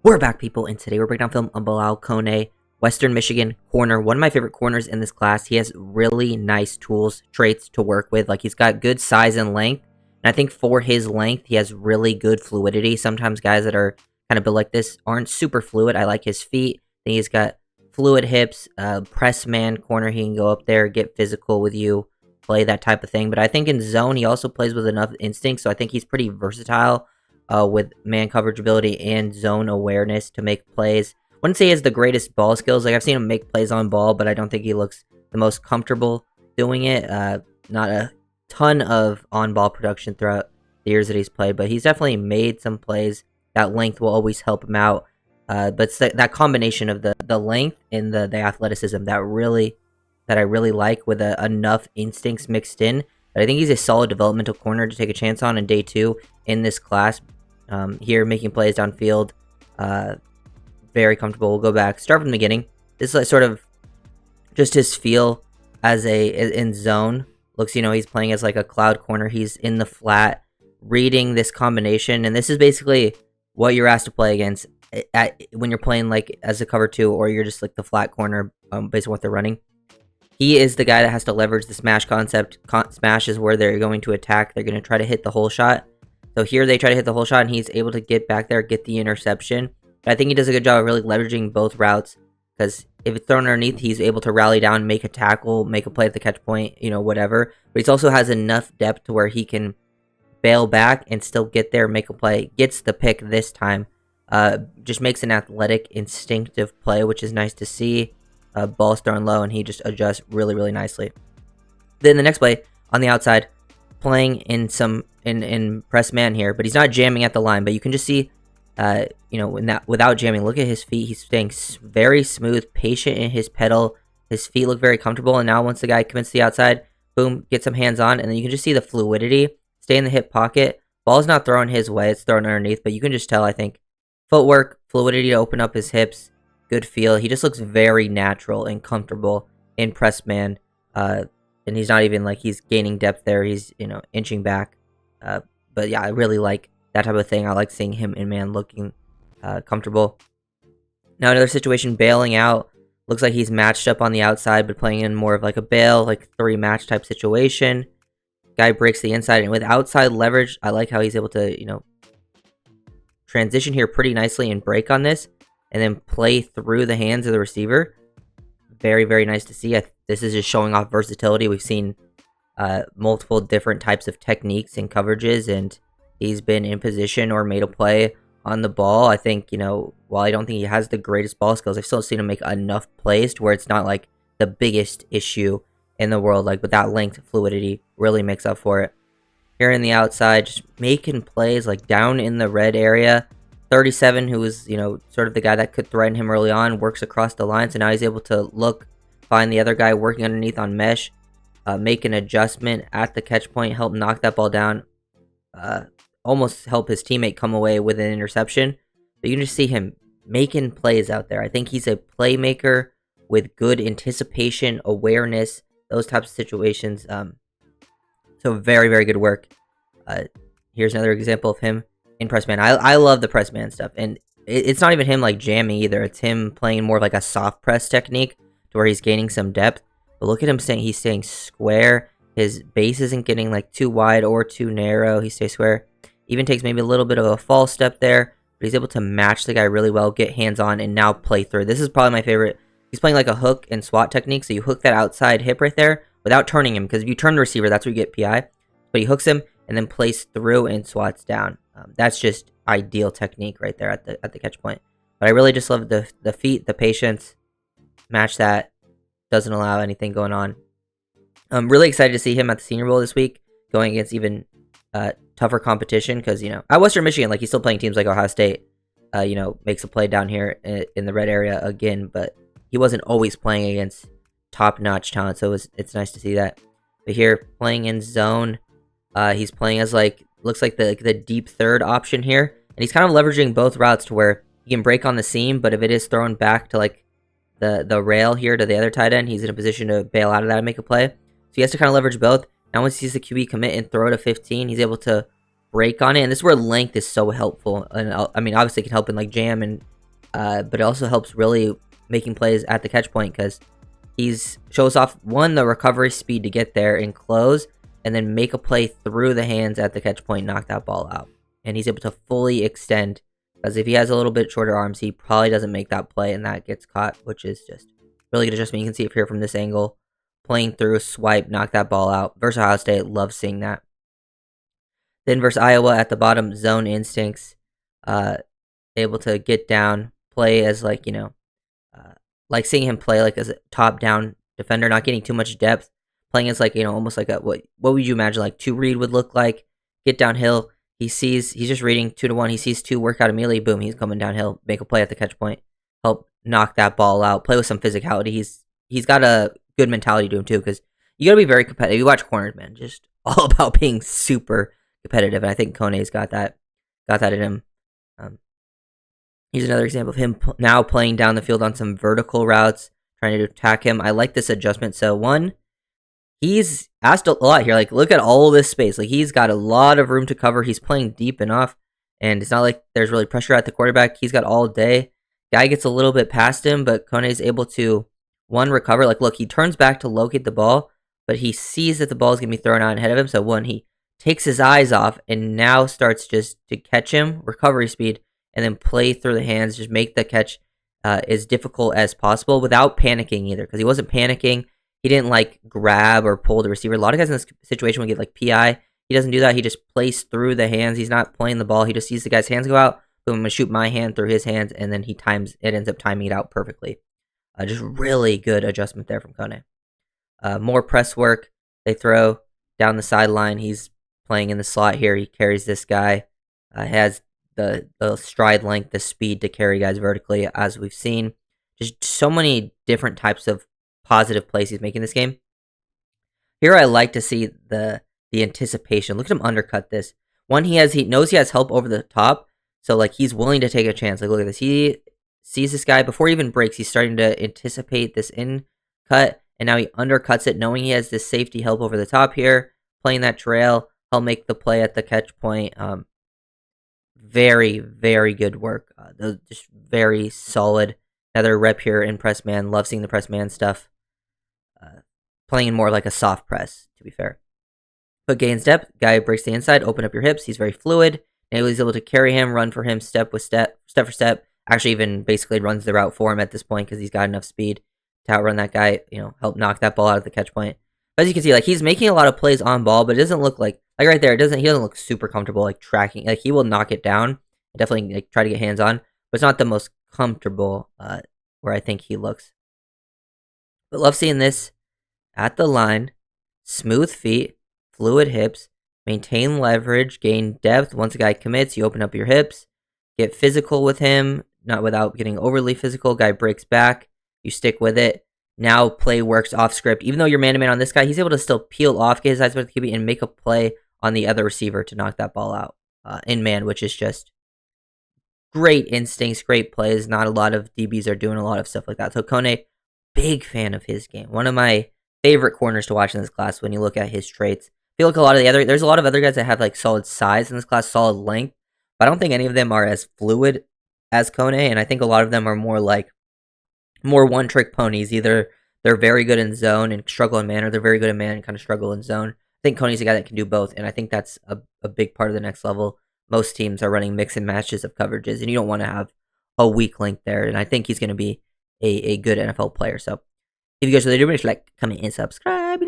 We're back, people, and today we're breaking down film on Bilhal Kone, Western Michigan corner. One of my favorite corners in this class. He has really nice tools, traits to work with. Like, he's got good size and length, and I think for his length, he has really good fluidity. Sometimes guys that are kind of built like this aren't super fluid. I like his feet. I think he's got fluid hips, press man corner. He can go up there, get physical with you, play that type of thing. But I think in zone, he also plays with enough instinct, so I think he's pretty versatile. With man coverage ability and zone awareness to make plays. Wouldn't say he has the greatest ball skills. Like, I've seen him make plays on ball, but I don't think he looks the most comfortable doing it. Not a ton of on-ball production throughout the years that he's played, but he's definitely made some plays. That length will always help him out. But it's that combination of the length and the athleticism that I really like, with enough instincts mixed in. But I think he's a solid developmental corner to take a chance on in day 2 in this class. Here, making plays downfield, very comfortable. We'll go back, start from the beginning. This is like sort of just his feel as in zone. Looks, he's playing as like a cloud corner. He's in the flat, reading this combination, and this is basically what you're asked to play against when you're playing like as a cover 2, or you're just like the flat corner, based on what they're running. He is the guy that has to leverage the smash concept. Smash is where they're going to attack. They're going to try to hit the hole shot. So here they try to hit the hole shot, and he's able to get back there, get the interception. But I think he does a good job of really leveraging both routes, because if it's thrown underneath, he's able to rally down, make a tackle, make a play at the catch point, whatever. But he also has enough depth to where he can bail back and still get there, make a play. Gets the pick this time. Just makes an athletic, instinctive play, which is nice to see. Ball's thrown low, and he just adjusts really, really nicely. Then the next play, on the outside, playing in press man here, but he's not jamming at the line. But you can just see, without jamming, look at his feet. He's staying very smooth, patient in his pedal. His feet look very comfortable. And now once the guy commits to the outside, boom, get some hands on, and then you can just see the fluidity. Stay in the hip pocket. Ball's not thrown his way; it's thrown underneath. But you can just tell, I think, footwork, fluidity to open up his hips, good feel. He just looks very natural and comfortable in press man. And he's not even like he's gaining depth there. He's, inching back. But yeah, I really like that type of thing. I like seeing him in man looking comfortable. Now another situation, bailing out. Looks like he's matched up on the outside, but playing in more of like a bail, like 3 match type situation. Guy breaks the inside, and with outside leverage, I like how he's able to, transition here pretty nicely and break on this, and then play through the hands of the receiver. Very, very nice to see. This is just showing off versatility. We've seen multiple different types of techniques and coverages, and he's been in position or made a play on the ball. I think, while I don't think he has the greatest ball skills, I've still seen him make enough plays to where it's not like the biggest issue in the world. Like, with that length, fluidity really makes up for it. Here in the outside, just making plays like down in the red area. 37, who was, sort of the guy that could threaten him early on, works across the line. So now he's able to find the other guy working underneath on mesh, make an adjustment at the catch point, help knock that ball down, almost help his teammate come away with an interception. But you can just see him making plays out there. I think he's a playmaker with good anticipation, awareness, those types of situations. So very, very good work. Here's another example of him in press man. I love the press man stuff, and it's not even him like jamming either. It's him playing more of like a soft press technique to where he's gaining some depth. But look at him he's staying square. His base isn't getting like too wide or too narrow. He stays square. Even takes maybe a little bit of a false step there, but he's able to match the guy really well, get hands on, and now play through. This is probably my favorite. He's playing like a hook and swat technique, so you hook that outside hip right there without turning him, because if you turn the receiver, that's where you get PI. But he hooks him and then plays through and swats down. That's just ideal technique right there at the catch point. But I really just love the feet, the patience, match that. Doesn't allow anything going on. I'm really excited to see him at the Senior Bowl this week, going against even tougher competition, because, at Western Michigan, like, he's still playing teams like Ohio State, makes a play down here in the red area again, but he wasn't always playing against top-notch talent, so it's nice to see that. But here, playing in zone, he's playing as, looks like the deep third option here, and he's kind of leveraging both routes to where he can break on the seam, but if it is thrown back to, the rail here to the other tight end, he's in a position to bail out of that and make a play. So he has to kind of leverage both. Now once he sees the QB commit and throw to 15, he's able to break on it, and this is where length is so helpful. And I mean, obviously it can help in like jam and but it also helps really making plays at the catch point because he's shows off one the recovery speed to get there and close, and then make a play through the hands at the catch point, knock that ball out, and he's able to fully extend. Because if he has a little bit shorter arms, he probably doesn't make that play, and that gets caught, which is just really good adjustment. You can see it here from this angle, playing through, swipe, knock that ball out. Versus Ohio State, love seeing that. Then versus Iowa at the bottom, zone instincts, able to get down, play as like like seeing him play like as a top-down defender, not getting too much depth, playing as like almost like a what would you imagine like 2 read would look like. Get downhill. He's just reading 2 to 1. He sees 2 work out immediately. Boom, he's coming downhill. Make a play at the catch point. Help knock that ball out. Play with some physicality. He's got a good mentality to him too, because you gotta be very competitive. You watch corners, man, just all about being super competitive, and I think Kone's got that in him. Here's another example of him now playing down the field on some vertical routes, trying to attack him. I like this adjustment. So one, he's asked a lot here. Like, look at all this space. Like, he's got a lot of room to cover. He's playing deep enough, and it's not like there's really pressure at the quarterback. He's got all day. Guy gets a little bit past him, but Kone's able to, one, recover. Like, look, he turns back to locate the ball, but he sees that the ball is going to be thrown out ahead of him. So one, he takes his eyes off and now starts just to catch him, recovery speed, and then play through the hands, just make the catch as difficult as possible without panicking either, because he wasn't panicking. He didn't like grab or pull the receiver. A lot of guys in this situation would get like PI. He doesn't do that. He just plays through the hands. He's not playing the ball. He just sees the guy's hands go out. Boom, I'm going to shoot my hand through his hands, and then ends up timing it out perfectly. Just really good adjustment there from Kone. More press work. They throw down the sideline. He's playing in the slot here. He carries this guy. Has the stride length, the speed to carry guys vertically, as we've seen. Just so many different types of positive plays he's making this game. Here I like to see the anticipation. Look at him undercut this. One, he knows he has help over the top, so like he's willing to take a chance. Like, look at this. He sees this guy before he even breaks. He's starting to anticipate this in cut, and now he undercuts it, knowing he has this safety help over the top here, playing that trail. He'll make the play at the catch point. Very, very good work. Just very solid. Another rep here in press man. Love seeing the press man stuff. Playing more like a soft press, to be fair. But gains depth. Guy breaks the inside. Open up your hips. He's very fluid. And he's able to carry him, run for him, step for step. Actually, even basically runs the route for him at this point because he's got enough speed to outrun that guy. Help knock that ball out of the catch point. But as you can see, like, he's making a lot of plays on ball, but it doesn't look like right there. He doesn't look super comfortable like tracking. Like, he will knock it down. Definitely like try to get hands on, but it's not the most comfortable where I think he looks. But love seeing this at the line. Smooth feet, fluid hips, maintain leverage, gain depth. Once a guy commits, you open up your hips, get physical with him, not without getting overly physical. Guy breaks back, you stick with it. Now play works off script. Even though you're man-to-man on this guy, he's able to still peel off, get his eyes with the QB, and make a play on the other receiver to knock that ball out in man, which is just great instincts, great plays. Not a lot of DBs are doing a lot of stuff like that. So Kone, big fan of his game. One of my favorite corners to watch in this class when you look at his traits. I feel like there's a lot of other guys that have like solid size in this class, solid length, but I don't think any of them are as fluid as Kone, and I think a lot of them are more one-trick ponies. Either they're very good in zone and struggle in man, or they're very good in man and kind of struggle in zone. I think Kone's a guy that can do both, and I think that's a big part of the next level. Most teams are running mix and matches of coverages, and you don't want to have a weak link there, and I think he's going to be a good NFL player. So if you guys really do, like, comment, and subscribe.